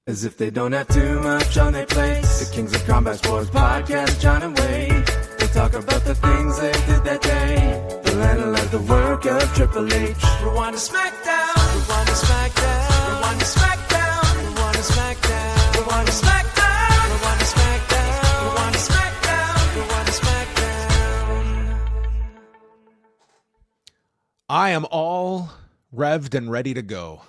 As if they don't have too much on their plates. The Kings of Combat Sports Podcast, John and Wade. They talk about the things they did that day. They'll analyze the work of Triple H. Rewind-A-SmackDown. Rewind-A-SmackDown. Rewind-A-SmackDown. Rewind-A-SmackDown. Rewind-A-SmackDown. Rewind-A-SmackDown. Rewind-A-SmackDown. Rewind-A-SmackDown. I am all revved and ready to go.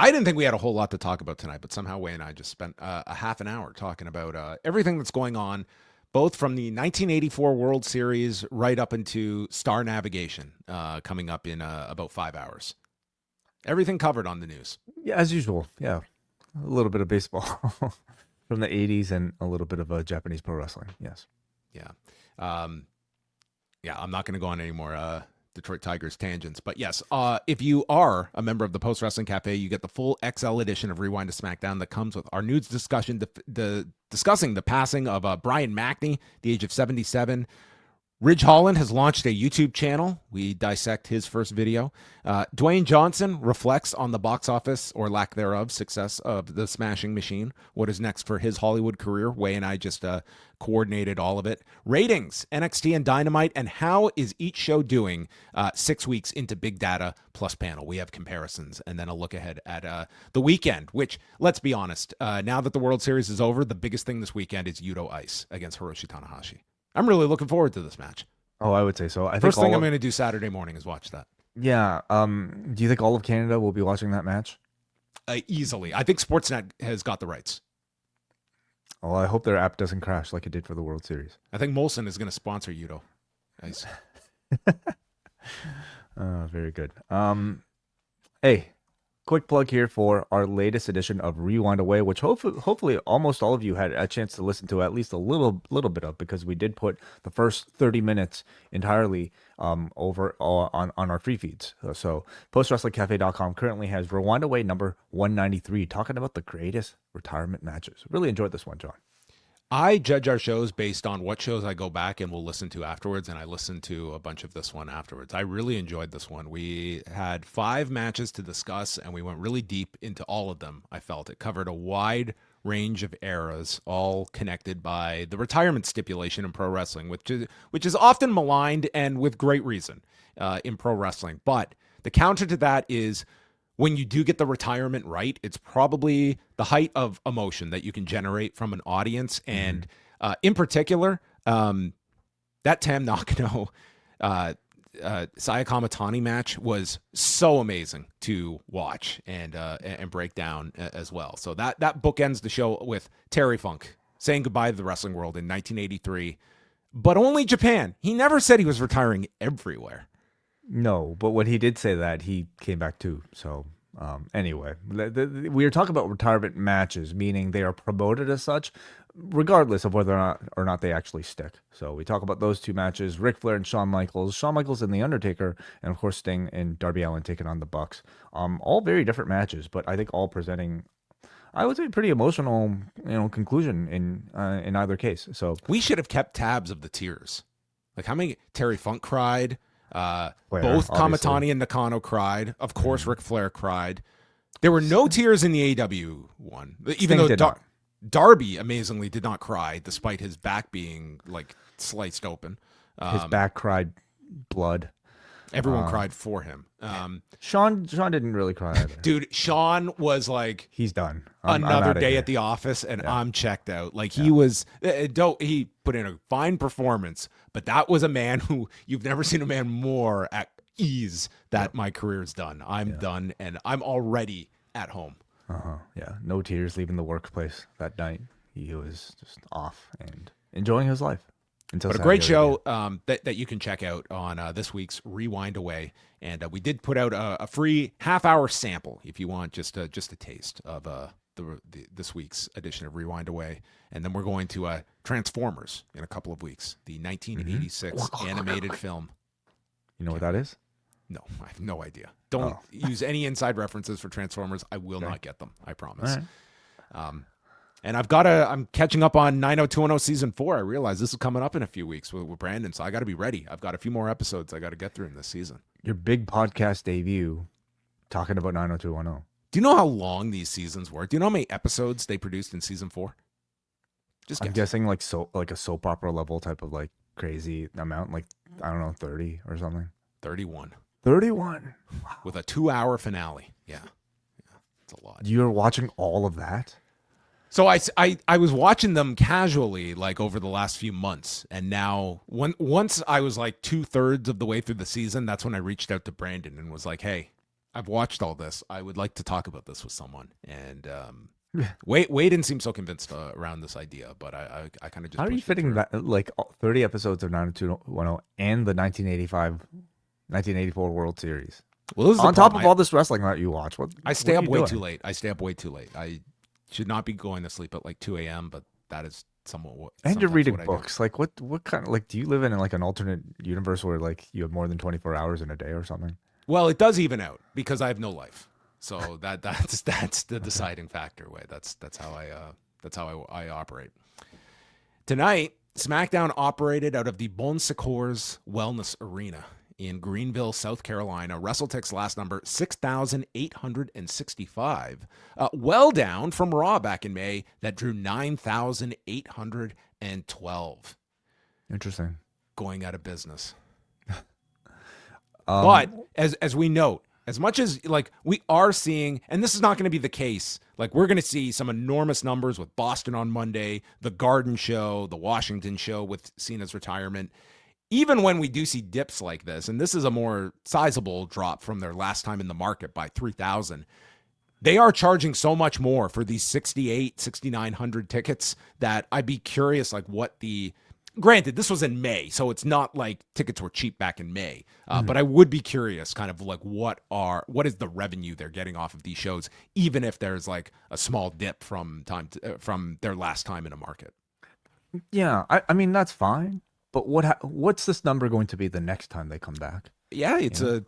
I didn't think we had a whole lot to talk about tonight, but somehow Wei and I just spent a half an hour talking about everything that's going on, both from the 1984 World Series right up into Star Navigation coming up in about 5 hours. Everything covered on the news. Yeah, as usual. Yeah, a little bit of baseball from the 80s and a little bit of Japanese pro wrestling. Yes. Yeah. I'm not going to go on any more Detroit Tigers tangents, but yes, if you are a member of the Post Wrestling Cafe, you get the full XL edition of Rewind-A-SmackDown that comes with our news discussion, discussing the passing of Brian Mackney, the age of 77. Ridge Holland has launched a YouTube channel. We dissect his first video. Dwayne Johnson reflects on the box office, or lack thereof, success of the Smashing Machine. What is next for his Hollywood career? Wei and I just coordinated all of it. Ratings, NXT and Dynamite, and how is each show doing 6 weeks into Big Data plus panel? We have comparisons, and then a look ahead at the weekend, which, let's be honest, now that the World Series is over, the biggest thing this weekend is Yuto Ice against Hiroshi Tanahashi. I'm really looking forward to this match. Oh, I would say so. First thing I'm going to do Saturday morning is watch that. Yeah. Do you think all of Canada will be watching that match? Easily. I think Sportsnet has got the rights. Well, I hope their app doesn't crash like it did for the World Series. I think Molson is going to sponsor Yuto. Nice. Very good. Hey, quick plug here for our latest edition of Rewind-A-Way, which hopefully almost all of you had a chance to listen to at least a little bit of, because we did put the first 30 minutes entirely over on our free feeds. So postwrestlingcafe.com currently has Rewind-A-Way number 193, talking about the greatest retirement matches. Really enjoyed this one, John. I judge our shows based on what shows I go back and will listen to afterwards, and I listened to a bunch of this one afterwards. I really enjoyed this one. We had 5 matches to discuss, and we went really deep into all of them, I felt. It covered a wide range of eras, all connected by the retirement stipulation in pro wrestling, which is often maligned, and with great reason, in pro wrestling. But the counter to that is, when you do get the retirement right, it's probably the height of emotion that you can generate from an audience. And in particular, that Tam Nakano Saya Kamatani match was so amazing to watch and break down as well. So that bookends the show with Terry Funk saying goodbye to the wrestling world in 1983, but only Japan. He never said he was retiring everywhere. No, but when he did say that, he came back too. So anyway, we are talking about retirement matches, meaning they are promoted as such, regardless of whether or not they actually stick. So we talk about those 2 matches: Ric Flair and Shawn Michaels and The Undertaker, and of course Sting and Darby Allin taking on the Bucks. All very different matches, but I think all presenting, I would say, pretty emotional, conclusion in either case. So we should have kept tabs of the tears, like how many Terry Funk cried. Flair, both obviously. Kamatani and Nakano cried. Of course, Ric Flair cried. There were no tears in the AEW one, even though Darby amazingly did not cry, despite his back being like sliced open. His back cried blood. Everyone cried for him. Sean didn't really cry either. Dude, Sean was like, he's done. Another day at the office, and I'm checked out. Like he was, he put in a fine performance, but that was a man who, you've never seen a man more at ease that my career's done. I'm done, and I'm already at home. Yeah, no tears leaving the workplace that night. He was just off and enjoying his life. But a great show that you can check out on this week's Rewind-A-Way. And we did put out a free half-hour sample if you want just a taste of this week's edition of Rewind-A-Way. And then we're going to Transformers in a couple of weeks, the 1986 animated film. You know what that is? No, I have no idea. Don't use any inside references for Transformers. I will not get them. I promise. Right. And I'm catching up on 90210 season 4. I realize this is coming up in a few weeks with Brandon, so I got to be ready. I've got a few more episodes I got to get through in this season. Your big podcast debut, talking about 90210. Do you know how long these seasons were? Do you know how many episodes they produced in season 4? Just I'm guess. guessing like a soap opera level type of like crazy amount, like I don't know, 30 or something. 31. 31. With a 2-hour finale. Yeah. It's a lot. You're watching all of that? So I was watching them casually like over the last few months, and now once I was like 2/3 of the way through the season, that's when I reached out to Brandon and was like, "Hey, I've watched all this. I would like to talk about this with someone." And Wade didn't seem so convinced around this idea, but I kind of just How are you fitting that like 30 episodes of 90210 and the 1984 World Series? Well, this is on top of all this wrestling that you watch. I stay up way too late. I should not be going to sleep at like 2 a.m., but that is somewhat. And you're reading books. Like what kind of like do you live in like an alternate universe where like you have more than 24 hours in a day or something? Well, it does even out because I have no life. So that's the deciding factor. Way that's how I operate. Tonight, SmackDown operated out of the Bon Secours Wellness Arena in Greenville, South Carolina. WrestleTix last number 6,865. Well down from Raw back in May that drew 9,812. Interesting. Going out of business. But as we note, as much as like we are seeing, and this is not going to be the case, like we're going to see some enormous numbers with Boston on Monday, the Garden show, the Washington show with Cena's retirement. Even when we do see dips like this, and this is a more sizable drop from their last time in the market by 3,000, they are charging so much more for these 6,900 tickets that I'd be curious, like what the, granted, this was in May, so it's not like tickets were cheap back in May, but I would be curious kind of like what is the revenue they're getting off of these shows, even if there's like a small dip from their last time in a market. Yeah, I mean, that's fine. But what's this number going to be the next time they come back? Yeah, it's a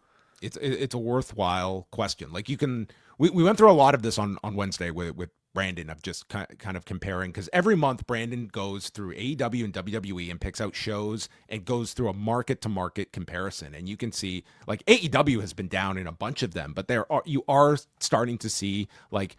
worthwhile question. Like we went through a lot of this on Wednesday with Brandon of just kind of comparing, because every month Brandon goes through AEW and WWE and picks out shows and goes through a market to market comparison. And you can see like AEW has been down in a bunch of them, but you are starting to see like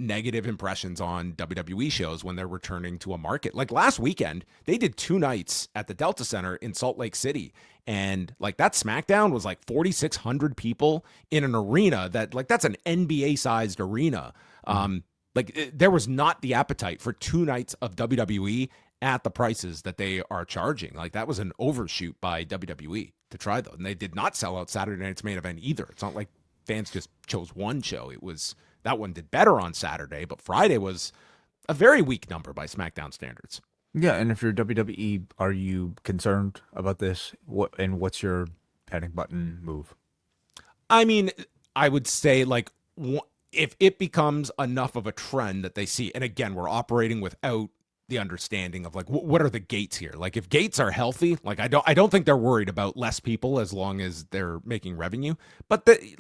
negative impressions on WWE shows when they're returning to a market. Like last weekend, they did 2 nights at the Delta Center in Salt Lake City. And like that SmackDown was like 4,600 people in an arena that's an NBA sized arena. There was not the appetite for 2 nights of WWE at the prices that they are charging. Like that was an overshoot by WWE to try though. And they did not sell out Saturday night's main event either. It's not like fans just chose one show. That one did better on Saturday, but Friday was a very weak number by SmackDown standards. Yeah, and if you're WWE, are you concerned about this? What's your panic button move? I mean, I would say like if it becomes enough of a trend that they see, and again, we're operating without the understanding of like what are the gates here? Like if gates are healthy, like I don't think they're worried about less people as long as they're making revenue, but they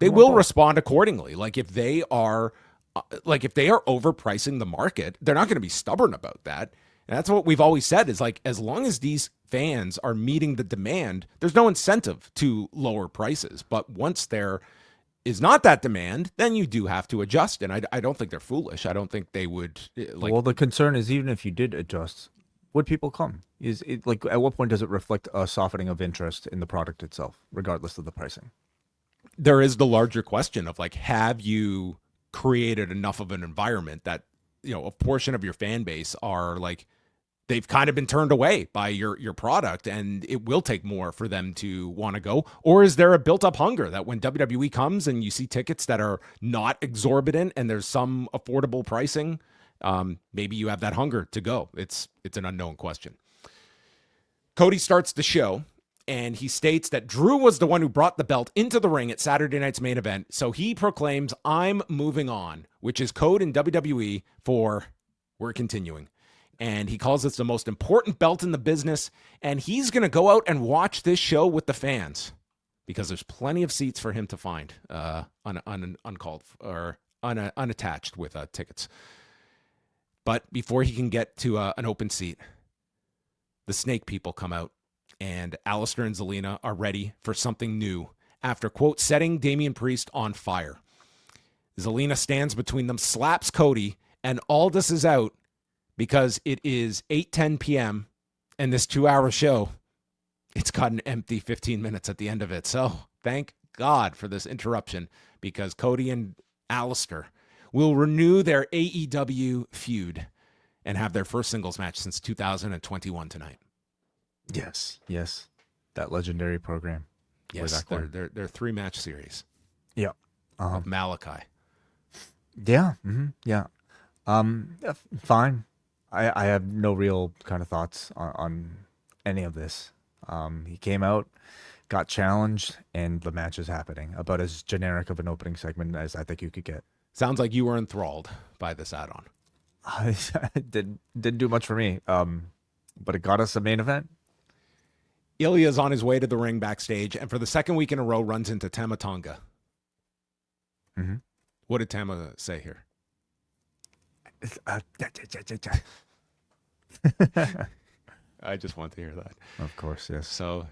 will respond accordingly. Like if they are overpricing the market, they're not going to be stubborn about that. And that's what we've always said is like, as long as these fans are meeting the demand, there's no incentive to lower prices. But once there is not that demand, then you do have to adjust. And I don't think they're foolish. I don't think they would well, the concern is even if you did adjust, would people come? Is it like, at what point does it reflect a softening of interest in the product itself, regardless of the pricing? There is the larger question of like, have you created enough of an environment that, a portion of your fan base are like, they've kind of been turned away by your product and it will take more for them to want to go? Or is there a built up hunger that when WWE comes and you see tickets that are not exorbitant and there's some affordable pricing, maybe you have that hunger to go? It's an unknown question. Cody starts the show and he states that Drew was the one who brought the belt into the ring at Saturday night's main event. So he proclaims, "I'm moving on," which is code in WWE for "we're continuing." And he calls this the most important belt in the business. And he's going to go out and watch this show with the fans because there's plenty of seats for him to find uncalled or unattached with tickets. But before he can get to an open seat, the Snake people come out. And Alistair and Zelina are ready for something new after, quote, setting Damian Priest on fire. Zelina stands between them, slaps Cody, and Aldis is out because it is 8:10 p.m. and this 2-hour show, it's got an empty 15 minutes at the end of it. So thank God for this interruption, because Cody and Alistair will renew their AEW feud and have their first singles match since 2021 tonight. Yes. That legendary program. Yes, their 3-match series. Yeah. Of Malachi. Yeah. Yeah. Fine. I have no real kind of thoughts on any of this. He came out, got challenged, and the match is happening. About as generic of an opening segment as I think you could get. Sounds like you were enthralled by this add-on. Didn't do much for me, but it got us a main event. Ilja's on his way to the ring backstage, and for the second week in a row runs into Tama Tonga. Mm-hmm. What did Tama say here? I just want to hear that. Of course, yes. So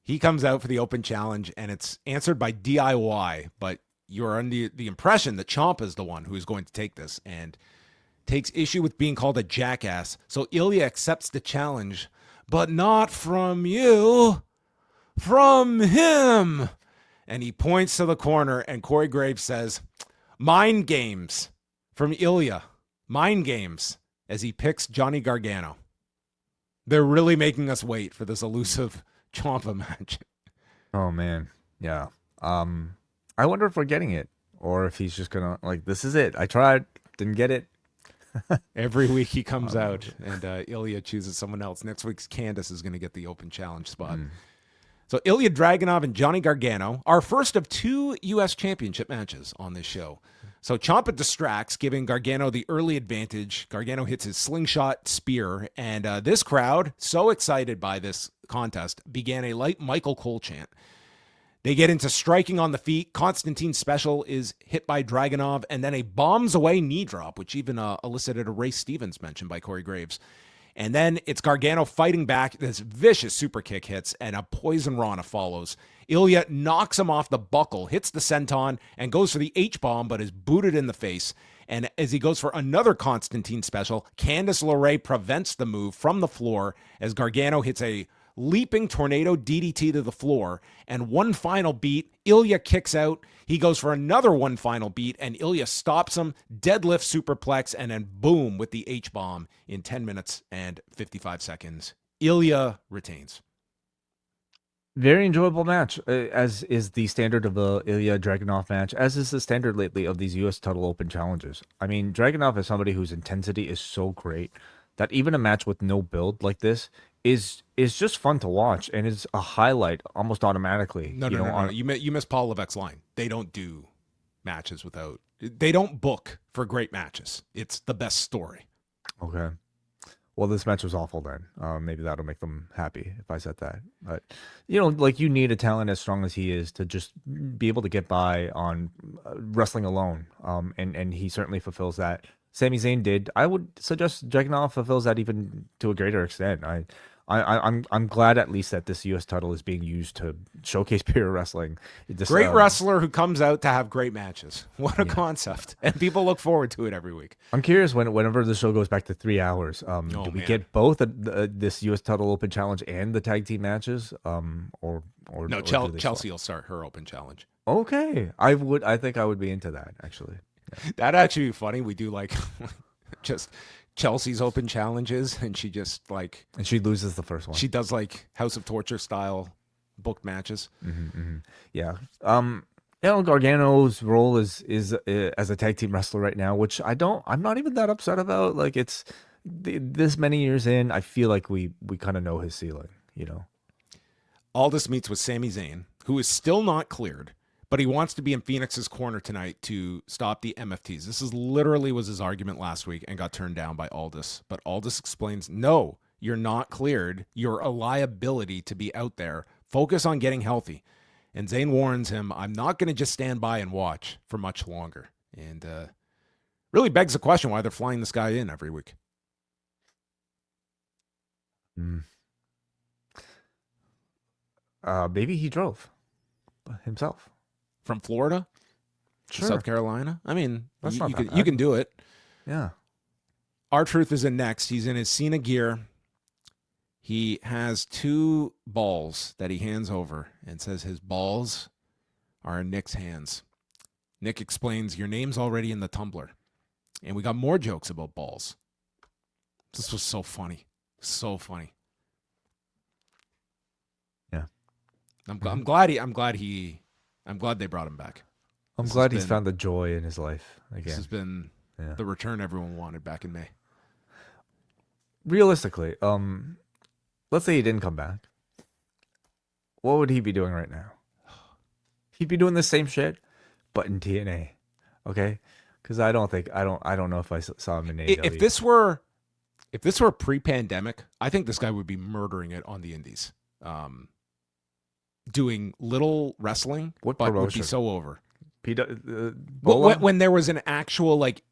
he comes out for the open challenge, and it's answered by DIY, but you're under the impression that Ciampa is the one who is going to take this and takes issue with being called a jackass. So Ilja accepts the challenge, but not from you, from him. And he points to the corner, and Corey Graves says, "Mind games," from Ilja. Mind games, as he picks Johnny Gargano. They're really making us wait for this elusive Ciampa match. Oh, man. Yeah. I wonder if we're getting it, or if he's just going to, like, this is it. I tried, didn't get it. Every week he comes out, and Ilja chooses someone else. Next week's Candice is going to get the open challenge spot. So Ilja Dragunov and Johnny Gargano, our first of 2 U.S. championship matches on this show. So Ciampa distracts, giving Gargano the early advantage. Gargano hits his slingshot spear, and this crowd, so excited by this contest, began a light Michael Cole chant. They get into striking on the feet. Constantine's special is hit by Dragunov, and then a bombs away knee drop, which even elicited a Ray Stevens mention by Corey Graves. And then it's Gargano fighting back. This vicious super kick hits, and a poison rana follows. Ilja knocks him off the buckle, hits the senton, and goes for the H-bomb, but is booted in the face. And as he goes for another Constantine special, Candice LeRae prevents the move from the floor as Gargano hits a leaping tornado DDT to the floor. And one final beat, Ilja kicks out. He goes for another one final beat, and Ilja stops him, deadlift superplex, and then boom with the H-bomb in 10 minutes and 55 seconds. Ilja retains. Very enjoyable match, as is the standard of the Ilja Dragunov match, as is the standard lately of these U.S. Title Open challenges. I mean, Dragunov is somebody whose intensity is so great that even a match with no build like this is just fun to watch and is a highlight almost automatically. No. You missed Paul Levesque's line. They don't do matches without. They don't book for great matches. It's the best story. Okay. Well, this match was awful then. Maybe that'll make them happy if I said that. But, like, you need a talent as strong as he is to just be able to get by on wrestling alone. And he certainly fulfills that. Sami Zayn did. I would suggest Dragunov fulfills that even to a greater extent. I'm glad at least that this U.S. title is being used to showcase pure wrestling. Great wrestler who comes out to have great matches. What a concept. And people look forward to it every week. I'm curious whenever the show goes back to 3 hours, do we get both this U.S. title open challenge and the tag team matches? No, Chelsea will start her open challenge. Okay. I think I would be into that, actually. Yeah. That'd actually be funny. We do like just Chelsea's open challenges, and she just and she loses the first one. She does like House of Torture style booked matches. Yeah. Gargano's role is as a tag team wrestler right now, which I'm not even that upset about. Like, it's this many years in, I feel like we kind of know his ceiling, Aldis meets with Sami Zayn, who is still not cleared, but he wants to be in Phoenix's corner tonight to stop the MFTs. This literally was his argument last week and got turned down by Aldis. But Aldis explains, no, you're not cleared. You're a liability to be out there. Focus on getting healthy. And Zayn warns him, I'm not going to just stand by and watch for much longer. And really begs the question why they're flying this guy in every week. Maybe he drove. himself. From Florida to Sure. South Carolina. I mean, That's you, not you that can, bad. you can do it. Yeah. R-Truth is in next. He's in his Cena gear. He has 2 balls that he hands over and says his balls are in Nick's hands. Nick explains, your name's already in the tumbler. And we got more jokes about balls. This was so funny. So funny. Yeah. I'm glad they brought him back. I'm This glad has he's been- found the joy in his life This again. has been Yeah. the return everyone wanted back in May. Realistically, let's say he didn't come back. What would he be doing right now? He'd be doing the same shit, but in TNA. Okay? Because I don't know if I saw him in AEW. If this were pre-pandemic, I think this guy would be murdering it on the indies. Doing little wrestling, What but would promotion? be so over. Bola? When there was an actual like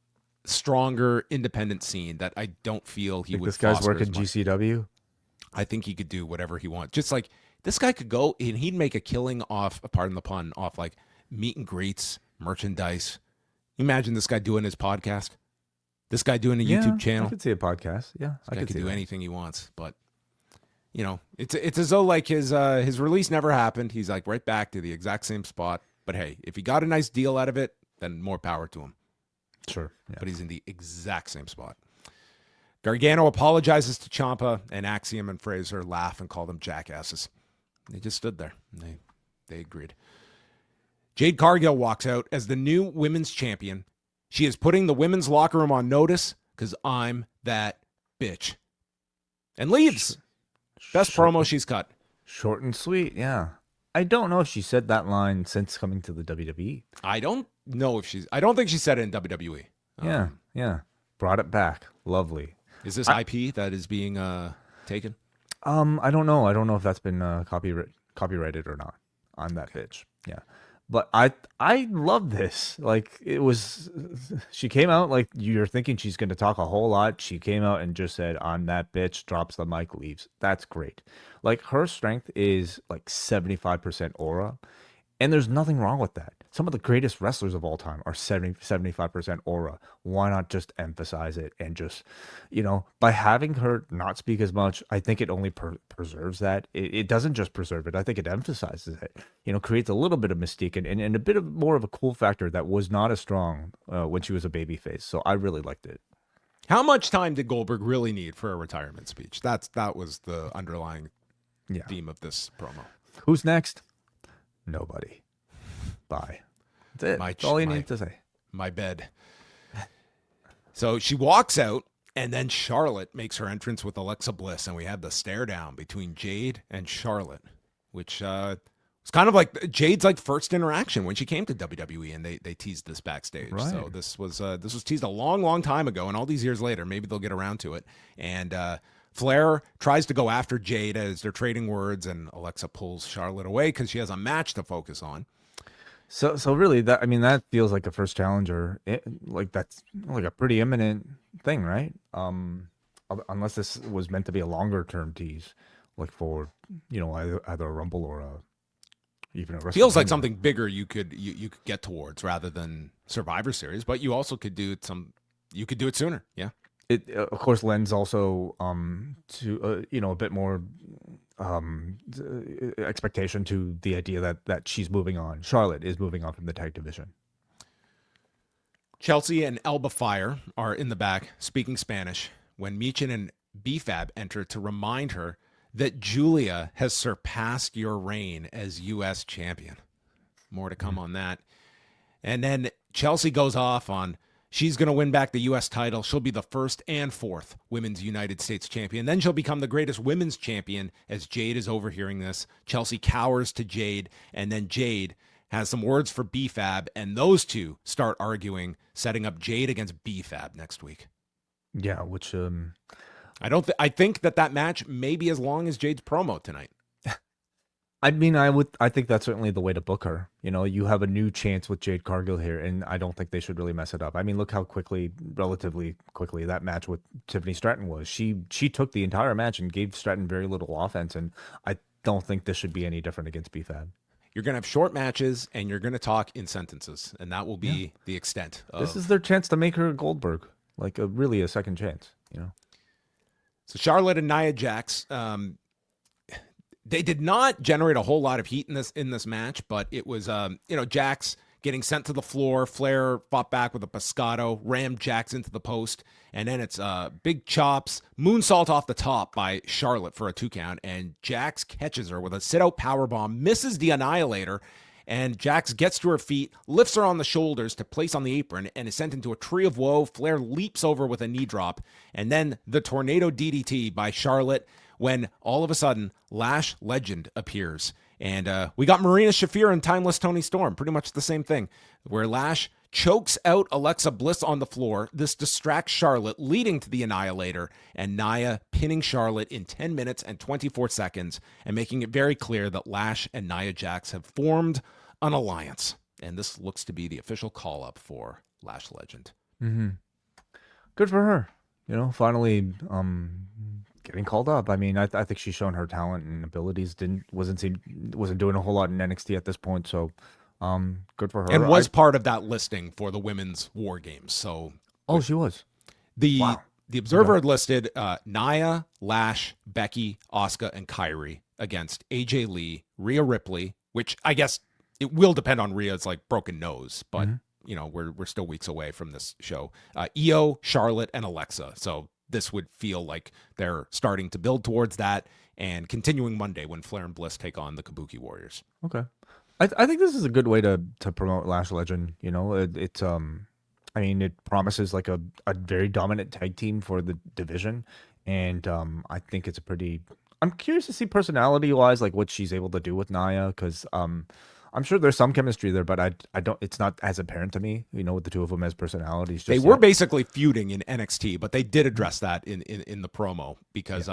stronger independent scene that I don't feel he Think would. this guy's foster working as much. GCW. I think he could do whatever he wants. Just like this guy could go and he'd make a killing off, pardon the pun, off like meet and greets, merchandise. Imagine this guy doing his podcast. This guy doing a YouTube channel. I could see a podcast. Yeah, This I guy could could see do that. anything he wants, but you know, it's as though like his release never happened. He's like right back to the exact same spot. But hey, if he got a nice deal out of it, then more power to him. Sure. Yeah. But he's in the exact same spot. Gargano apologizes to Ciampa, and Axiom and Fraser laugh and call them jackasses. They just stood there. And they agreed. Jade Cargill walks out as the new women's champion. She is putting the women's locker room on notice because I'm that bitch. And leaves. Best promo she's cut. Short and sweet. Yeah. I don't know if she said that line since coming to the WWE. I don't know if I don't think she said it in WWE. Yeah. Yeah. Brought it back. Lovely. Is this IP that is being taken? I don't know. I don't know if that's been copyrighted or not on that bitch. Yeah. But I love this. Like it was, she came out like you're thinking she's going to talk a whole lot. She came out and just said, "I'm that bitch," drops the mic, leaves. That's great. Like her strength is like 75% aura. And there's nothing wrong with that. Some of the greatest wrestlers of all time are 75% aura. Why not just emphasize it and just, by having her not speak as much, I think it only preserves that. It doesn't just preserve it. I think it emphasizes it. Creates a little bit of mystique and a bit of more of a cool factor that was not as strong when she was a babyface. So I really liked it. How much time did Goldberg really need for a retirement speech? That was the underlying theme of this promo. Who's next? Nobody. Bye. That's it. That's all you need to say. My bed. So she walks out, and then Charlotte makes her entrance with Alexa Bliss, and we have the stare down between Jade and Charlotte, which was kind of like Jade's like first interaction when she came to WWE, and they teased this backstage. Right. So this was teased a long, long time ago, and all these years later, maybe they'll get around to it. And Flair tries to go after Jade as they're trading words, and Alexa pulls Charlotte away because she has a match to focus on. So really, that feels like a first challenger. Like that's like a pretty imminent thing, right? Unless this was meant to be a longer term tease, like for either a Rumble or even a WrestleMania. Feels like something bigger you could get towards rather than Survivor Series, but you also could do it you could do it sooner. Yeah. It of course lends also to a bit more expectation to the idea that she's moving on. Charlotte is moving on from the tag division. Chelsea and Elba Fire are in the back speaking Spanish when Michin and BFAB enter to remind her that Giulia has surpassed your reign as U.S. champion. More to come on that. And then Chelsea goes off on she's going to win back the U.S. title. She'll be the first and fourth women's United States champion. Then she'll become the greatest women's champion as Jade is overhearing this. Chelsea cowers to Jade, and then Jade has some words for BFAB, and those two start arguing, setting up Jade against BFAB next week. Yeah, which I think that match may be as long as Jade's promo tonight. I think that's certainly the way to book her. You have a new chance with Jade Cargill here, and I don't think they should really mess it up. I mean, look how relatively quickly that match with Tiffany Stratton was. She took the entire match and gave Stratton very little offense, and I don't think this should be any different against BFAB. you're going to have short matches and you're going to talk in sentences, and that will be the extent of... This is their chance to make her Goldberg, like really a second chance, you know. So Charlotte and Nia Jax, they did not generate a whole lot of heat in this match, but it was Jax getting sent to the floor. Flair fought back with a pescado, rammed Jax into the post, and then it's big chops, moonsault off the top by Charlotte for a 2 count, and Jax catches her with a sit-out powerbomb, misses the Annihilator, and Jax gets to her feet, lifts her on the shoulders to place on the apron, and is sent into a tree of woe. Flair leaps over with a knee drop, and then the tornado DDT by Charlotte when all of a sudden Lash Legend appears. And we got Marina Shafir and Timeless Tony Storm, pretty much the same thing, where Lash chokes out Alexa Bliss on the floor. This distracts Charlotte, leading to the Annihilator, and Nia pinning Charlotte in 10 minutes and 24 seconds, and making it very clear that Lash and Nia Jax have formed an alliance. And this looks to be the official call-up for Lash Legend. Mm-hmm. Good for her. You know, finally getting called up. I mean, I think she's shown her talent and abilities. Wasn't doing a whole lot in NXT at this point, so good for her. And was part of that listing for the women's War Games. So she was. The Observer had listed Nia, Lash, Becky, Asuka, and Kairi against AJ Lee, Rhea Ripley, which I guess it will depend on Rhea's like broken nose, but you know, we're still weeks away from this show. Io, Charlotte, and Alexa. So this would feel like they're starting to build towards that and continuing Monday when Flair and Bliss take on the Kabuki Warriors. Okay. I think this is a good way to promote Lash Legend. You know, it's I mean, it promises like a very dominant tag team for the division. And I think it's I'm curious to see personality wise, like what she's able to do with Nia. Cause I'm sure there's some chemistry there, but it's not as apparent to me, you know, with the two of them as personalities. They were basically feuding in NXT, but they did address that in the promo because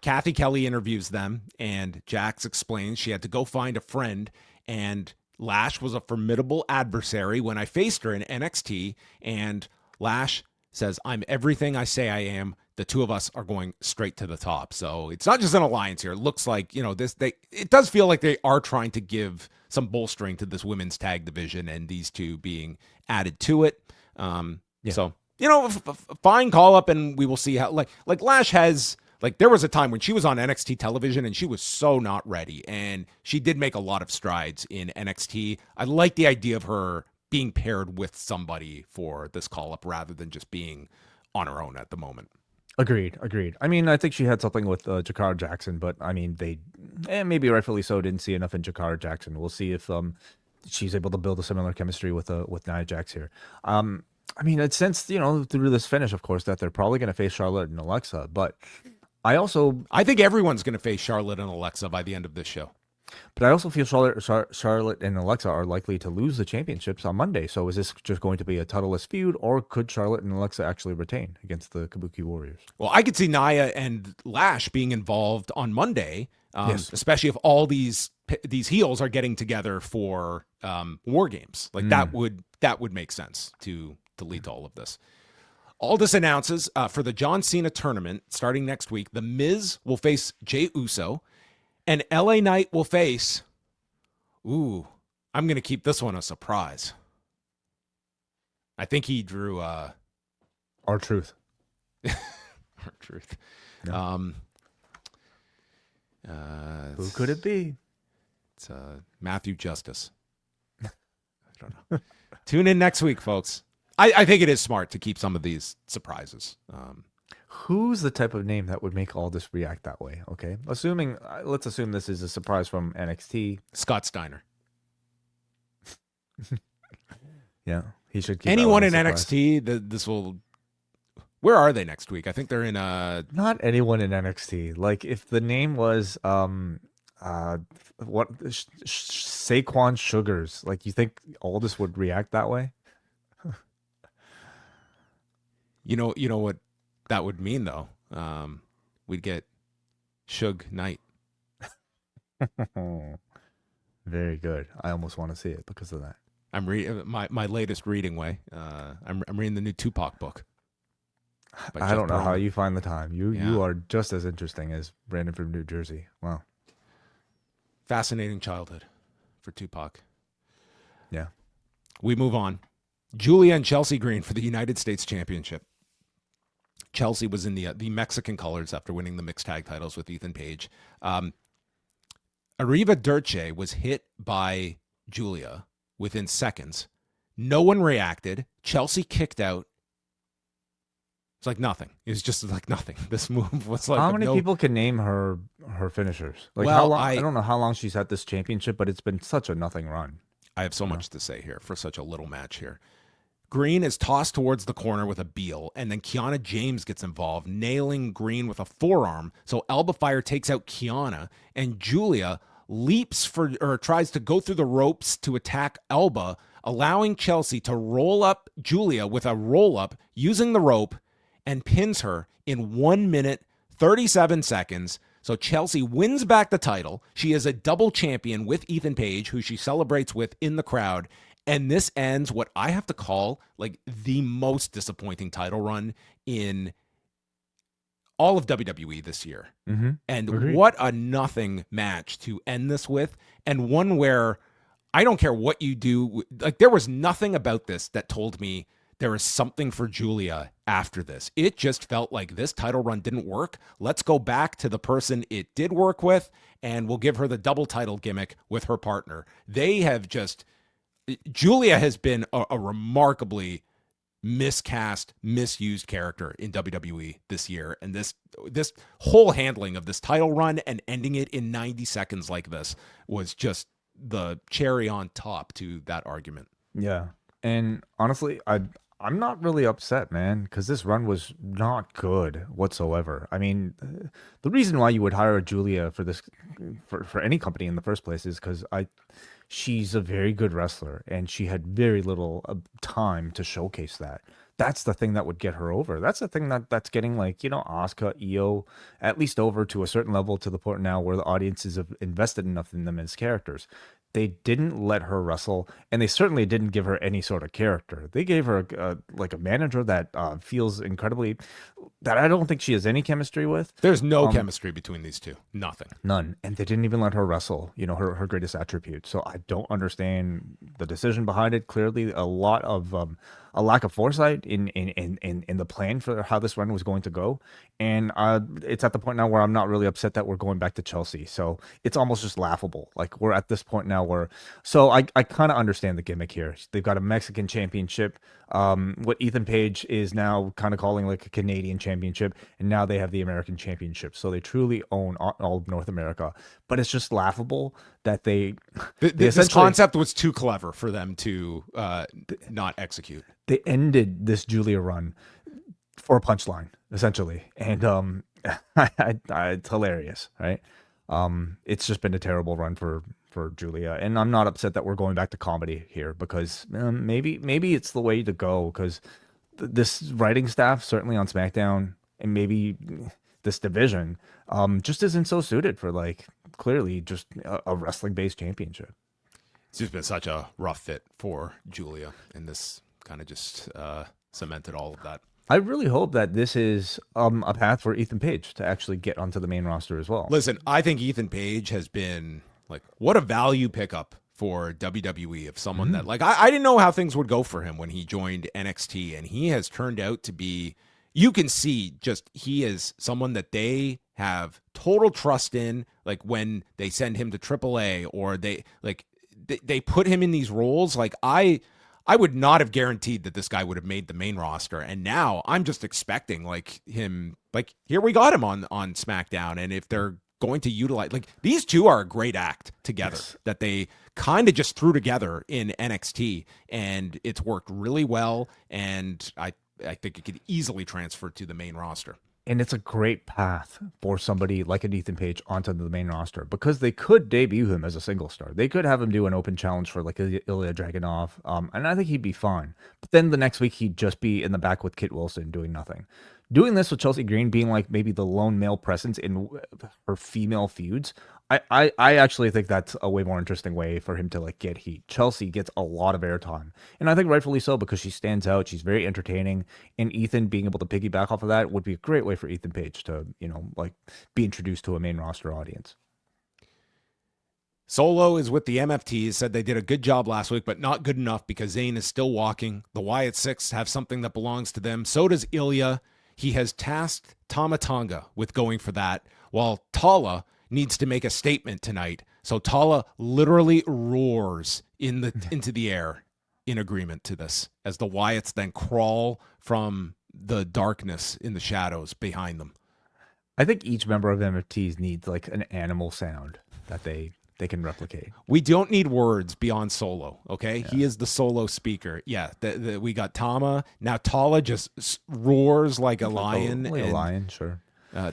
Kathy Kelly interviews them and Jax explains she had to go find a friend, and Lash was a formidable adversary when I faced her in NXT, and Lash says, I'm everything I say I am. The two of us are going straight to the top. So it's not just an alliance here. It looks like, you know, it does feel like they are trying to give some bolstering to this women's tag division and these two being added to it. So, you know, fine call up, and we will see how like Lash has, like, there was a time when she was on NXT television and she was so not ready, and she did make a lot of strides in NXT. I like the idea of her being paired with somebody for this call up rather than just being on her own at the moment. Agreed. I mean, I think she had something with Jakara Jackson, but I mean, maybe rightfully so, didn't see enough in Jakara Jackson. We'll see if she's able to build a similar chemistry with Nia Jax here. I mean, it's since, you know, through this finish, of course, that they're probably going to face Charlotte and Alexa, but I think everyone's going to face Charlotte and Alexa by the end of this show. But I also feel Charlotte and Alexa are likely to lose the championships on Monday. So is this just going to be a titleless feud, or could Charlotte and Alexa actually retain against the Kabuki Warriors? Well, I could see Nia and Lash being involved on Monday, especially if all these heels are getting together for War Games. Like that would make sense to lead to all of this. Aldis announces for the John Cena tournament starting next week, The Miz will face Jey Uso. And LA Knight will face, I'm going to keep this one a surprise. I think he drew R-Truth. R-Truth. No. Who could it be? It's Matthew Justice. I don't know. Tune in next week, folks. I think it is smart to keep some of these surprises. Who's the type of name that would make Aldis react that way? Okay, let's assume this is a surprise from NXT. Scott Steiner. Yeah, he should keep anyone in NXT. This will. Where are they next week? I think they're in Not anyone in NXT. Like if the name was Saquon Sugars. Like you think Aldis would react that way? You know what that would mean, though. We'd get Suge Knight. Very good. I almost want to see it because of that. I'm reading my latest reading way. I'm reading the new Tupac book. I don't know how you find the time. You are just as interesting as Brandon from New Jersey. Wow. Fascinating childhood. for Tupac. Yeah. We move on. Giulia and Chelsea Green for the United States Championship. Chelsea was in the Mexican colors after winning the mixed tag titles with Ethan Page. Arriva Dirce was hit by Giulia within seconds. No one reacted. Chelsea kicked out. It's like nothing. It was just like nothing. This move was like how many people can name her finishers? Like well, how long? I don't know how long she's had this championship, but it's been such a nothing run. I have so much to say here for such a little match here. Green is tossed towards the corner with a Beal, and then Kiana James gets involved, nailing Green with a forearm. So Elba Fire takes out Kiana, and Giulia leaps tries to go through the ropes to attack Elba, allowing Chelsea to roll up Giulia with a roll-up using the rope and pins her in 1 minute, 37 seconds. So Chelsea wins back the title. She is a double champion with Ethan Page, who she celebrates with in the crowd. And this ends what I have to call like the most disappointing title run in all of WWE this year. Mm-hmm. And Agreed. What a nothing match to end this with. And one where I don't care what you do. Like there was nothing about this that told me there is something for Giulia after this. It just felt like this title run didn't work. Let's go back to the person it did work with, and we'll give her the double title gimmick with her partner. Giulia has been a remarkably miscast, misused character in WWE this year. And this whole handling of this title run and ending it in 90 seconds like this was just the cherry on top to that argument. Yeah. And honestly, I'm not really upset, man, because this run was not good whatsoever. I mean, the reason why you would hire Giulia for this, for any company in the first place is because she's a very good wrestler, and she had very little time to showcase that. That's the thing that would get her over. That's the thing that's getting, like, Asuka, Io, at least over to a certain level, to the point now where the audiences have invested enough in them as characters. They didn't let her wrestle, and they certainly didn't give her any sort of character. They gave her a manager that feels incredibly, that I don't think she has any chemistry with. There's no chemistry between these two. Nothing. None. And they didn't even let her wrestle, her greatest attribute. So I don't understand the decision behind it. Clearly a lot of a lack of foresight in the plan for how this run was going to go. And it's at the point now where I'm not really upset that we're going back to Chelsea. So it's almost just laughable. Like, we're at this point now where, so I kind of understand the gimmick here. They've got a Mexican championship, what Ethan Page is now kind of calling like a Canadian championship, and now they have the American championship. So they truly own all of North America. But it's just laughable that this concept was too clever for them to not execute. They ended this Giulia run for a punchline, essentially, and it's hilarious, right? It's just been a terrible run for Giulia, and I'm not upset that we're going back to comedy here, because maybe it's the way to go, because this writing staff, certainly on SmackDown, and maybe this division, just isn't so suited for, like, clearly just a wrestling based championship. It's just been such a rough fit for Giulia, and this kind of just cemented all of that. I really hope that this is a path for Ethan Page to actually get onto the main roster as well. Listen, I think Ethan Page has been, like, what a value pickup for WWE of someone that, like, I didn't know how things would go for him when he joined NXT, and he has turned out to be, you can see just he is someone that they have total trust in. Like, when they send him to AAA, or they put him in these roles, like, I would not have guaranteed that this guy would have made the main roster. And now I'm just expecting, like, him, like, here we got him on SmackDown. And if they're going to utilize, like, these two are a great act together, yes, that they kind of just threw together in NXT, and it's worked really well. And I think it could easily transfer to the main roster. And it's a great path for somebody like an Ethan Page onto the main roster, because they could debut him as a single star. They could have him do an open challenge for, like, Ilja Dragunov, and I think he'd be fine. But then the next week he'd just be in the back with Kit Wilson doing nothing. Doing this with Chelsea Green being, like, maybe the lone male presence in her female feuds, I actually think that's a way more interesting way for him to, like, get heat. Chelsea gets a lot of airtime, and I think rightfully so, because she stands out. She's very entertaining, and Ethan being able to piggyback off of that would be a great way for Ethan Page to, like, be introduced to a main roster audience. Solo is with the MFTs, said they did a good job last week, but not good enough because Zayn is still walking. The Wyatt Six have something that belongs to them. So does Ilja. He has tasked Tama Tonga with going for that, while Tala needs to make a statement tonight. So Tala literally roars into the air in agreement to this as the Wyatts then crawl from the darkness in the shadows behind them. I think each member of MFTs needs like an animal sound that they can replicate. We don't need words beyond Solo, okay? Yeah. He is the Solo speaker. Yeah, we got Tama. Now Tala just roars like a lion. Like a lion, sure.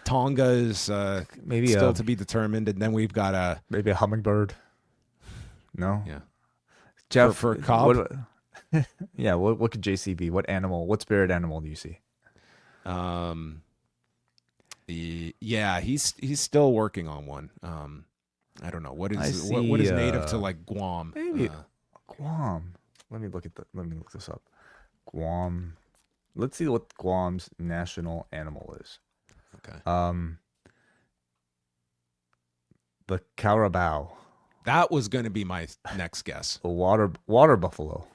Tonga is maybe still to be determined. And then we've got maybe a hummingbird. No? Yeah. Jeff, for Cobb? Yeah, what could JC be? What spirit animal do you see? Yeah, he's still working on one. I don't know what is native to like Guam. Maybe Guam. Let me look this up. Guam. Let's see what Guam's national animal is. Okay. The carabao. That was going to be my next guess. The water buffalo.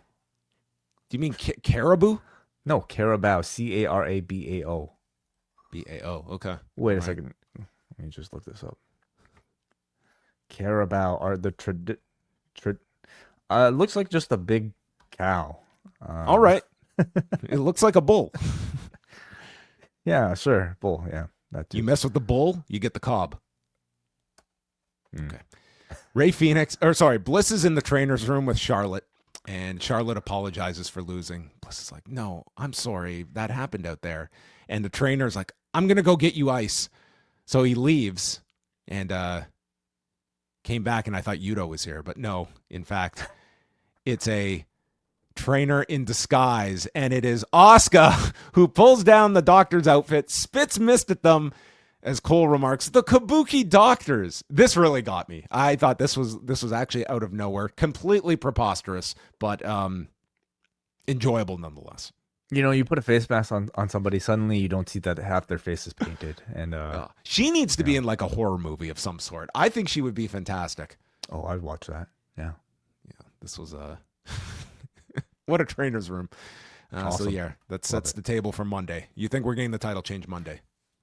Do you mean caribou? No, carabao. Carabao. BAO. Okay. Wait a second. Let me just look this up. Carabao are the looks like just a big cow. All right. It looks like a bull. Yeah, sure. Bull, yeah. That too. You mess with the bull, you get the cob. Okay. Bliss is in the trainer's room with Charlotte, and Charlotte apologizes for losing. Bliss is like, no, I'm sorry. That happened out there. And the trainer's like, I'm going to go get you ice. So he leaves and came back, and I thought Yuto was here. But no, in fact, it's a trainer in disguise, and it is Asuka who pulls down the doctor's outfit, spits mist at them, as Cole remarks, the Kabuki doctors. This really got me. I thought this was actually out of nowhere, completely preposterous, but enjoyable nonetheless. You know, you put a face mask on somebody, suddenly you don't see that half their face is painted. And she needs to be in like a horror movie of some sort. I think she would be fantastic. Oh, I'd watch that. Yeah. Yeah. This was what a trainer's room. Awesome. So yeah, that sets the table for Monday. You think we're getting the title change Monday?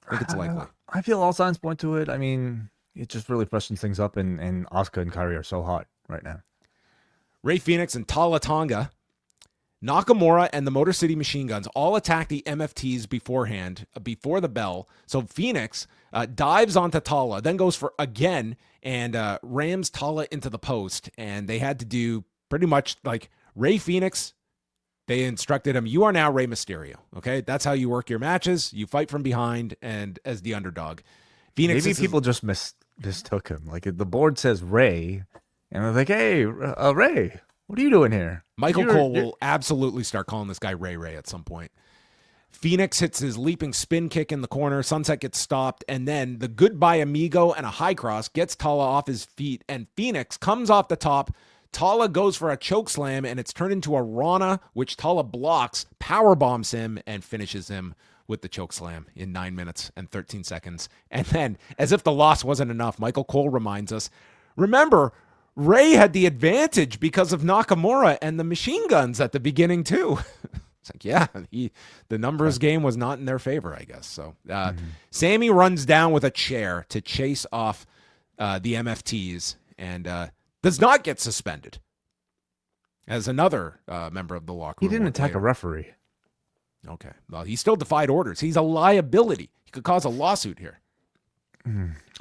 I think it's likely. I feel all signs point to it. I mean, it just really freshens things up, and Asuka and Kairi are so hot right now. Rey Fenix and Tala Tonga, Nakamura, and the Motor City Machine Guns all attack the MFTs beforehand, before the bell. So Phoenix dives onto Tala, then goes for again, and rams Tala into the post. And they had to do pretty much like Rey Fenix. They instructed him, you are now Rey Mysterio. Okay, that's how you work your matches. You fight from behind and as the underdog. Phoenix. Maybe people just mistook him. Like the board says Rey, and they're like, "Hey, Rey, what are you doing here?" Michael Cole will absolutely start calling this guy Ray at some point. Phoenix hits his leaping spin kick in the corner. Sunset gets stopped, and then the goodbye amigo and a high cross gets Tala off his feet, and Phoenix comes off the top. Tala goes for a choke slam, and it's turned into a Rana, which Tala blocks, power bombs him, and finishes him with the choke slam in 9 minutes and 13 seconds. And then, as if the loss wasn't enough, Michael Cole reminds us, remember, Rey had the advantage because of Nakamura and the machine guns at the beginning, too. It's like, yeah, the numbers game was not in their favor, I guess. So Sammy runs down with a chair to chase off the MFTs and does not get suspended as another member of the locker room. He didn't attack a referee. Okay. Well, he still defied orders. He's a liability. He could cause a lawsuit here.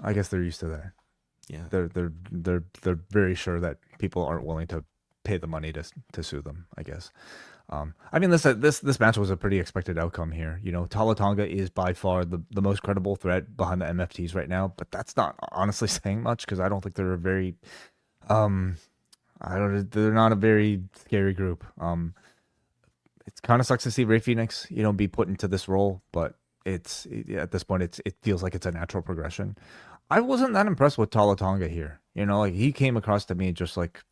I guess they're used to that. Yeah. They're very sure that people aren't willing to pay the money to sue them, I guess. I mean, this match was a pretty expected outcome here. You know, Tala Tonga is by far the most credible threat behind the MFTs right now, but that's not honestly saying much because I don't think they're a very they're not a very scary group. It kind of sucks to see Rey Fenix, be put into this role, but at this point it feels like it's a natural progression. I wasn't that impressed with Tala Tonga here. Like he came across to me just like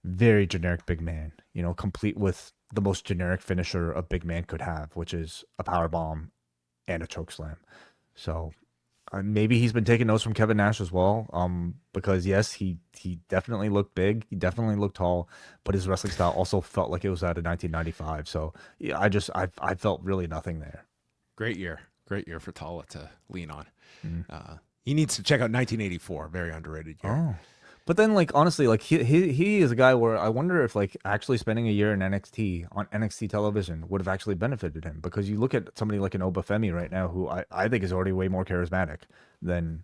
very generic big man, complete with the most generic finisher a big man could have, which is a power bomb and a choke slam. So maybe he's been taking notes from Kevin Nash as well. Because yes, he definitely looked big. He definitely looked tall, but his wrestling style also felt like it was out of 1995. So yeah, I felt really nothing there. Great year for Tala to lean on. He needs to check out 1984. Very underrated year. Oh. But then, like, honestly, like he is a guy where I wonder if, like, actually spending a year in NXT on NXT television would have actually benefited him, because you look at somebody like an Obafemi right now, who I think is already way more charismatic than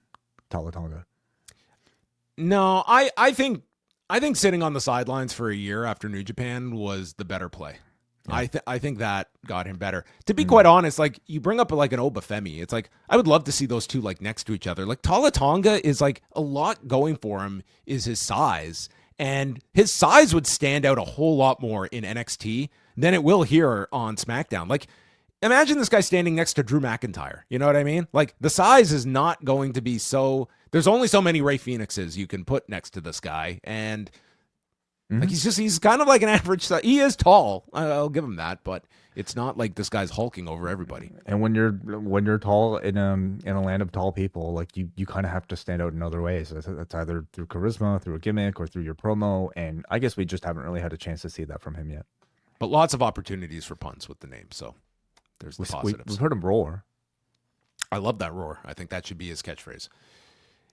Tala Tonga. No, I think sitting on the sidelines for a year after New Japan was the better play. Yeah. I think that got him better. To be quite honest, like, you bring up like an Obafemi, it's like I would love to see those two like next to each other. Like, Tala Tonga is like, a lot going for him is his size, and his size would stand out a whole lot more in NXT than it will here on SmackDown. Like, imagine this guy standing next to Drew McIntyre. You know what I mean? Like, the size is not going to be so. There's only so many Ray Phoenixes you can put next to this guy, and like, he's kind of like an average size. He is tall, I'll give him that, but it's not like this guy's hulking over everybody. And when you're tall in a land of tall people, like, you kind of have to stand out in other ways. That's either through charisma, through a gimmick, or through your promo. And I guess we just haven't really had a chance to see that from him yet. But lots of opportunities for punts with the name, so there's the positives. We've heard him roar. I love that roar. I think that should be his catchphrase.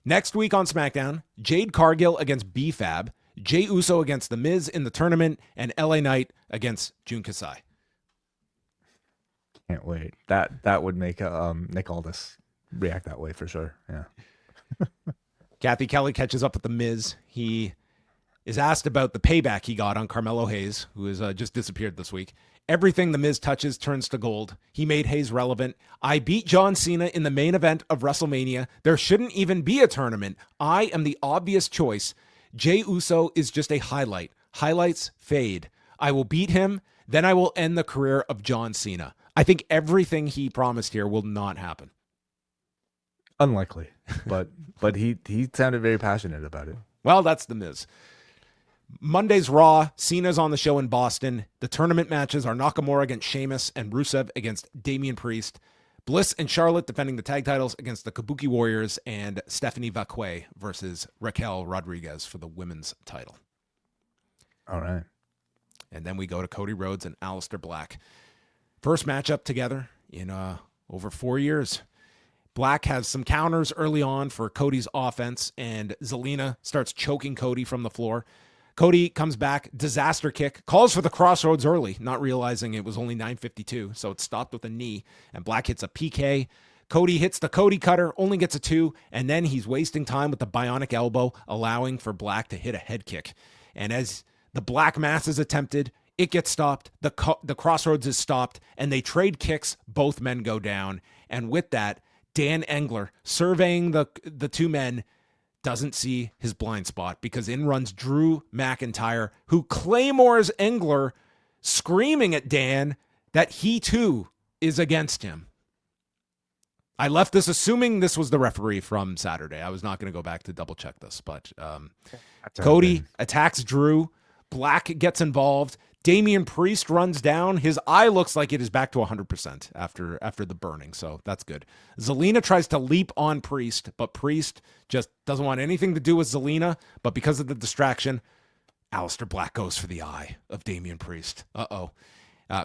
Next week on SmackDown, Jade Cargill against B-Fab, Jey Uso against The Miz in the tournament, and LA Knight against Jun Kasai. Can't wait. That would make Nick Aldis react that way for sure. Yeah. Kathy Kelly catches up with The Miz. He is asked about the payback he got on Carmelo Hayes, who has just disappeared this week. Everything The Miz touches turns to gold. He made Hayes relevant. I beat John Cena in the main event of WrestleMania. There shouldn't even be a tournament. I am the obvious choice. Jey Uso is just a highlight. Highlights fade. I will beat him, then I will end the career of John Cena. I think everything he promised here will not happen. Unlikely, but he sounded very passionate about it. Well, that's The Miz. Monday's Raw. Cena's on the show in Boston. The tournament matches are Nakamura against Sheamus and Rusev against Damian Priest. Bliss and Charlotte defending the tag titles against the Kabuki Warriors, and Stephanie Vacquet versus Raquel Rodriguez for the women's title. All right. And then we go to Cody Rhodes and Aleister Black. First matchup together in over 4 years. Black has some counters early on for Cody's offense, and Zelina starts choking Cody from the floor. Cody comes back, disaster kick, calls for the crossroads early, not realizing it was only 9:52, so it stopped with a knee, and Black hits a PK. Cody hits the Cody cutter, only gets a 2, and then he's wasting time with the bionic elbow, allowing for Black to hit a head kick. And as the Black Mass is attempted, it gets stopped, the crossroads is stopped, and they trade kicks, both men go down. And with that, Dan Engler, surveying the two men, doesn't see his blind spot, because in runs Drew McIntyre, who claymores Engler, screaming at Dan that he too is against him. I left this assuming this was the referee from Saturday. I was not going to go back to double check this, but Cody attacks Drew. Black gets involved. Damian Priest runs down. His eye looks like it is back to 100% after the burning, so that's good. Zelina tries to leap on Priest, but Priest just doesn't want anything to do with Zelina, but because of the distraction, Aleister Black goes for the eye of Damian Priest.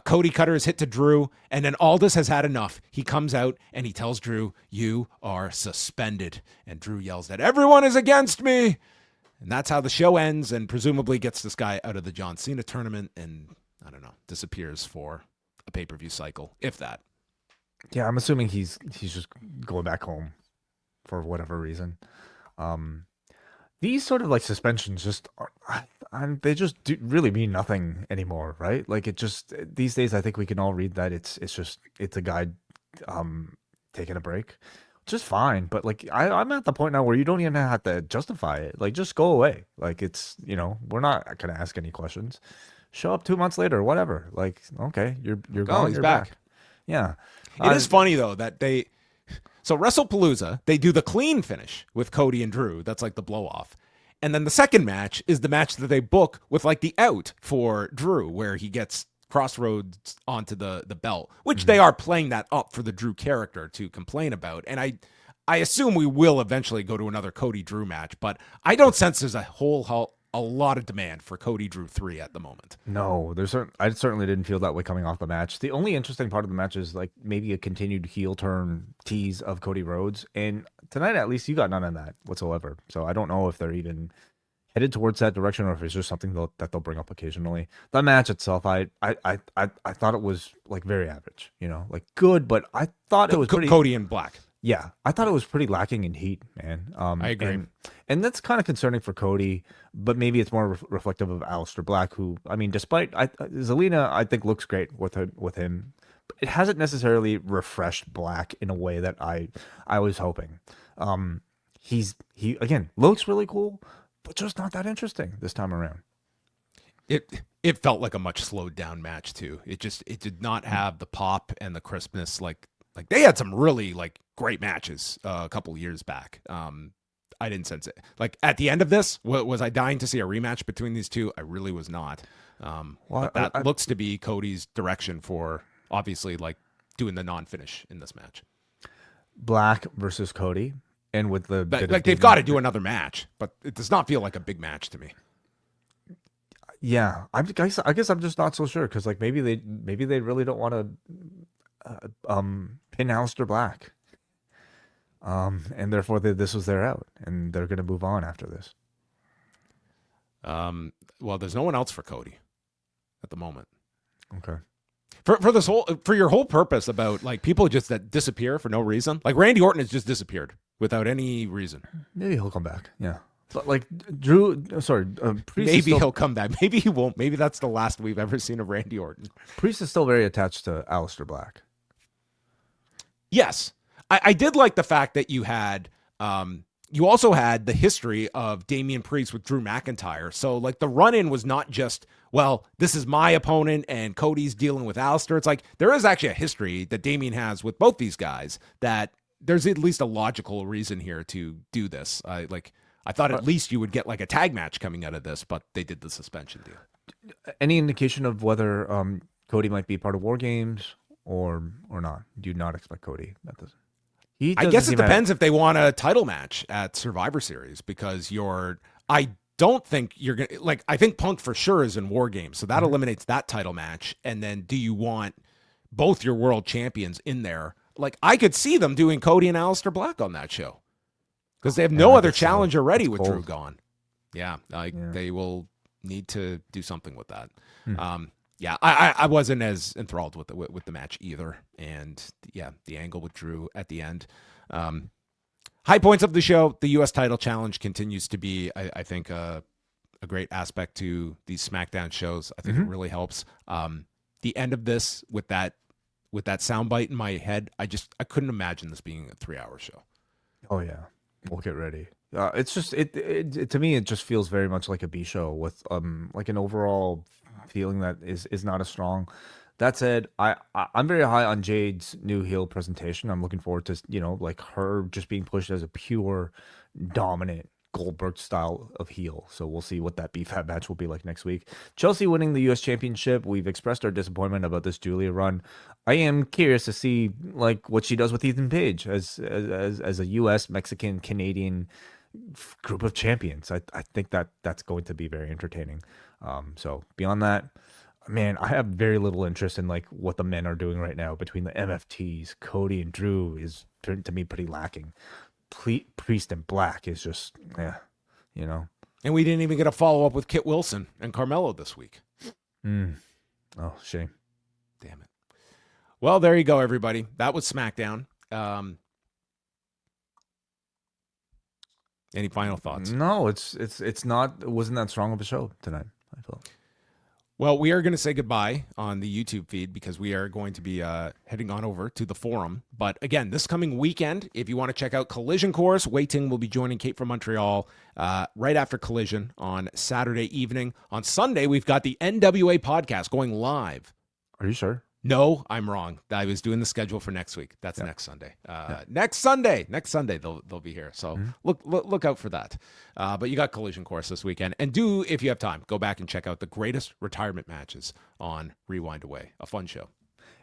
Cody Cutter is hit to Drew, and then Aldis has had enough. He comes out and he tells Drew, "You are suspended." And Drew yells that everyone is against me. And that's how the show ends, and presumably gets this guy out of the John Cena tournament and, I don't know, disappears for a pay-per-view cycle, if that. Yeah, I'm assuming he's just going back home for whatever reason. These sort of like suspensions they just really mean nothing anymore, right? Like, it just, these days I think we can all read that it's a guy taking a break. Just fine, but like I'm at the point now where you don't even have to justify it. Like, just go away. Like, it's, we're not gonna ask any questions. Show up 2 months later, whatever. Like, okay, you're gone. He's you're back. Yeah, it is funny though that so WrestlePalooza, they do the clean finish with Cody and Drew. That's like the blow off, and then the second match is the match that they book with like the out for Drew, where he gets crossroads onto the belt, which they are playing that up for the Drew character to complain about. And I assume we will eventually go to another Cody Drew match, but I don't sense there's a lot of demand for Cody Drew 3 at the moment. No, I certainly didn't feel that way coming off the match. The only interesting part of the match is like maybe a continued heel turn tease of Cody Rhodes, and tonight at least you got none of that whatsoever. So I don't know if they're even headed towards that direction or if it's just something that they'll bring up occasionally. The match itself, I thought it was like very average, like good, but I thought it was pretty Cody in black. Yeah, I thought it was pretty lacking in heat, man. I agree. And that's kind of concerning for Cody, but maybe it's more reflective of Aleister Black, who, I mean, despite Zelina, I think looks great with him. But it hasn't necessarily refreshed Black in a way that I was hoping. He again looks really cool, but just not that interesting this time around. It felt like a much slowed down match too. It did not have the pop and the crispness like they had some really like great matches a couple years back. I didn't sense it. Like at the end of this, was I dying to see a rematch between these two? I really was not. But that looks to be Cody's direction for obviously like doing the non-finish in this match. Black versus Cody, and with they've got to do another match, but it does not feel like a big match to me. Yeah, I guess I'm just not so sure because like maybe they really don't want to pin Aleister Black. And therefore this was their out, and they're going to move on after this. Well, there's no one else for Cody at the moment. Okay. For your whole purpose about like people just that disappear for no reason, like Randy Orton has just disappeared without any reason. Maybe he'll come back. Yeah. But like Priest maybe he'll come back. Maybe he won't. Maybe that's the last we've ever seen of Randy Orton. Priest is still very attached to Aleister Black. Yes. I did like the fact that you had, you also had the history of Damian Priest with Drew McIntyre. So like the run-in was not just, well, this is my opponent and Cody's dealing with Aleister. It's like there is actually a history that Damian has with both these guys that there's at least a logical reason here to do this. I thought at least you would get like a tag match coming out of this, but they did the suspension deal. Any indication of whether Cody might be part of War Games or not? Do you not expect Cody at this? I guess it depends if they want a title match at Survivor Series because I don't think you're going to, like, I think Punk for sure is in War Games. So that eliminates that title match. And then do you want both your world champions in there? Like, I could see them doing Cody and Aleister Black on that show because they have no other challenger ready with Drew gone. Yeah, they will need to do something with that. Yeah, I wasn't as enthralled with the match either, and yeah, the angle with Drew at the end. High points of the show: the U.S. title challenge continues to be, I think, a great aspect to these SmackDown shows. I think it really helps. The end of this with that soundbite in my head, I couldn't imagine this being a 3-hour show. Oh yeah, we'll get ready. It's just it to me it just feels very much like a B show with like an overall feeling that is not as strong. That said, I'm very high on Jade's new heel presentation. I'm looking forward to like her just being pushed as a pure dominant Goldberg style of heel. So we'll see what that BFAT match will be like next week. Chelsea winning the U.S. Championship. We've expressed our disappointment about this Giulia run. I am curious to see like what she does with Ethan Page as a U.S., Mexican, Canadian group of champions. I think that's going to be very entertaining. So beyond that, man, I have very little interest in like what the men are doing right now between the MFTs. Cody and Drew is to me pretty lacking. Priest and Black is just, And we didn't even get a follow up with Kit Wilson and Carmelo this week. Oh, shame. Damn it. Well, there you go, everybody. That was SmackDown. Any final thoughts? No, it's not. It wasn't that strong of a show tonight, I felt. Well, we are going to say goodbye on the YouTube feed because we are going to be heading on over to the forum. But again, this coming weekend, if you want to check out Collision Course, Wai Ting will be joining Kate from Montreal right after Collision on Saturday evening. On Sunday, we've got the N.W.A. podcast going live. Are you sure? No, I'm wrong. I was doing the schedule for next week. That's next Sunday. Next Sunday they'll be here. So look out for that. But you got Collision Course this weekend, and do, if you have time, go back and check out the greatest retirement matches on Rewind-A-Way. A fun show.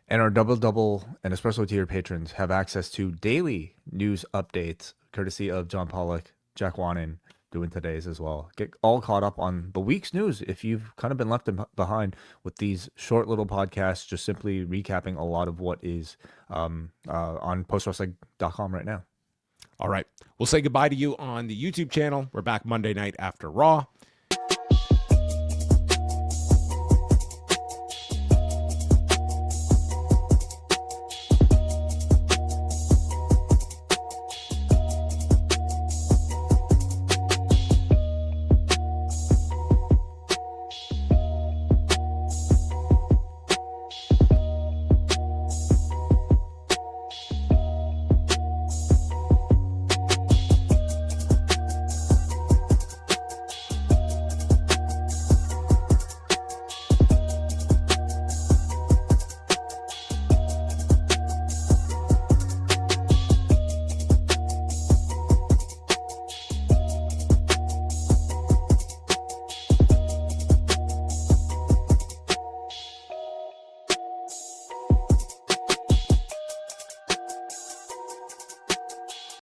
And our double and espresso tier patrons have access to daily news updates, courtesy of John Pollock, Jack Wannon, doing today's as well. Get all caught up on the week's news if you've kind of been left behind with these short little podcasts, just simply recapping a lot of what is on postwrestling.com right now. All right. We'll say goodbye to you on the YouTube channel. We're back Monday night after Raw.